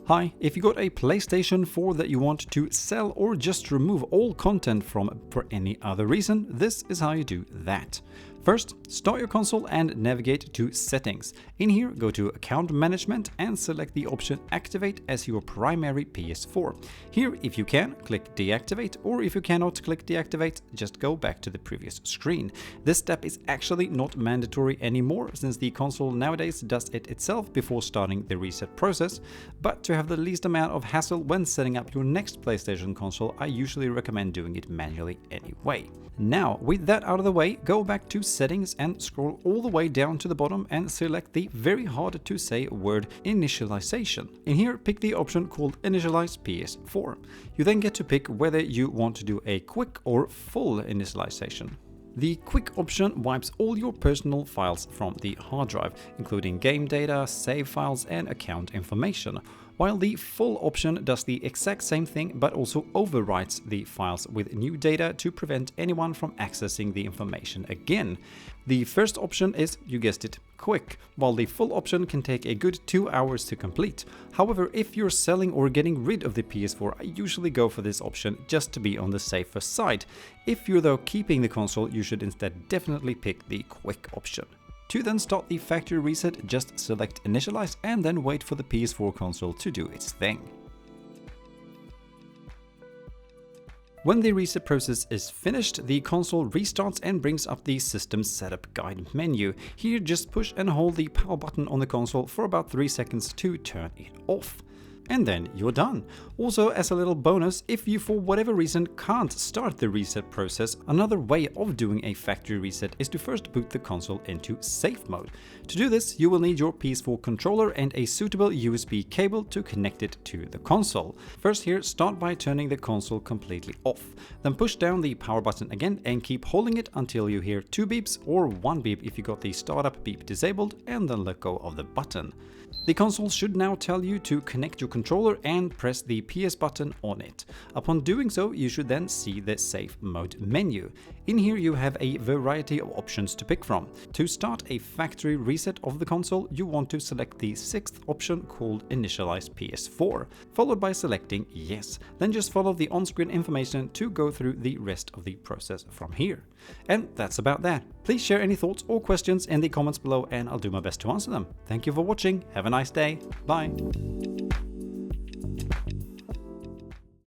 Hi, if you got a PlayStation 4 that you want to sell or just remove all content from for any other reason, this is how you do that. First, start your console and navigate to Settings. In here, go to Account Management and select the option Activate as your primary PS4. Here, if you can, click Deactivate, or if you cannot click Deactivate, just go back to the previous screen. This step is actually not mandatory anymore, since the console nowadays does it itself before starting the reset process, but to have the least amount of hassle when setting up your next PlayStation console, I usually recommend doing it manually anyway. Now, with that out of the way, go back to Settings and scroll all the way down to the bottom and select the very hard to say word Initialization. In here, pick the option called Initialize PS4. You then get to pick whether you want to do a quick or full initialization. The quick option wipes all your personal files from the hard drive, including game data, save files, and account information, while the full option does the exact same thing but also overwrites the files with new data to prevent anyone from accessing the information again. The first option is, you guessed it, quick, while the full option can take a good 2 hours to complete. However, if you're selling or getting rid of the PS4, I usually go for this option just to be on the safer side. If you're though keeping the console, you should instead definitely pick the quick option. To then start the factory reset, just select Initialize and then wait for the PS4 console to do its thing. When the reset process is finished, the console restarts and brings up the System Setup Guide menu. Here, just push and hold the power button on the console for about 3 seconds to turn it off. And then you're done. Also, as a little bonus, if you for whatever reason can't start the reset process, another way of doing a factory reset is to first boot the console into safe mode. To do this, you will need your PS4 controller and a suitable USB cable to connect it to the console. First here, start by turning the console completely off. Then push down the power button again and keep holding it until you hear 2 beeps or 1 beep if you got the startup beep disabled, and then let go of the button. The console should now tell you to connect your controller and press the PS button on it. Upon doing so, you should then see the Safe Mode menu. In here you have a variety of options to pick from. To start a factory reset of the console, you want to select the 6th option called Initialize PS4, followed by selecting Yes. Then just follow the on-screen information to go through the rest of the process from here. And that's about that. Please share any thoughts or questions in the comments below and I'll do my best to answer them. Thank you for watching. Have a nice day. Bye.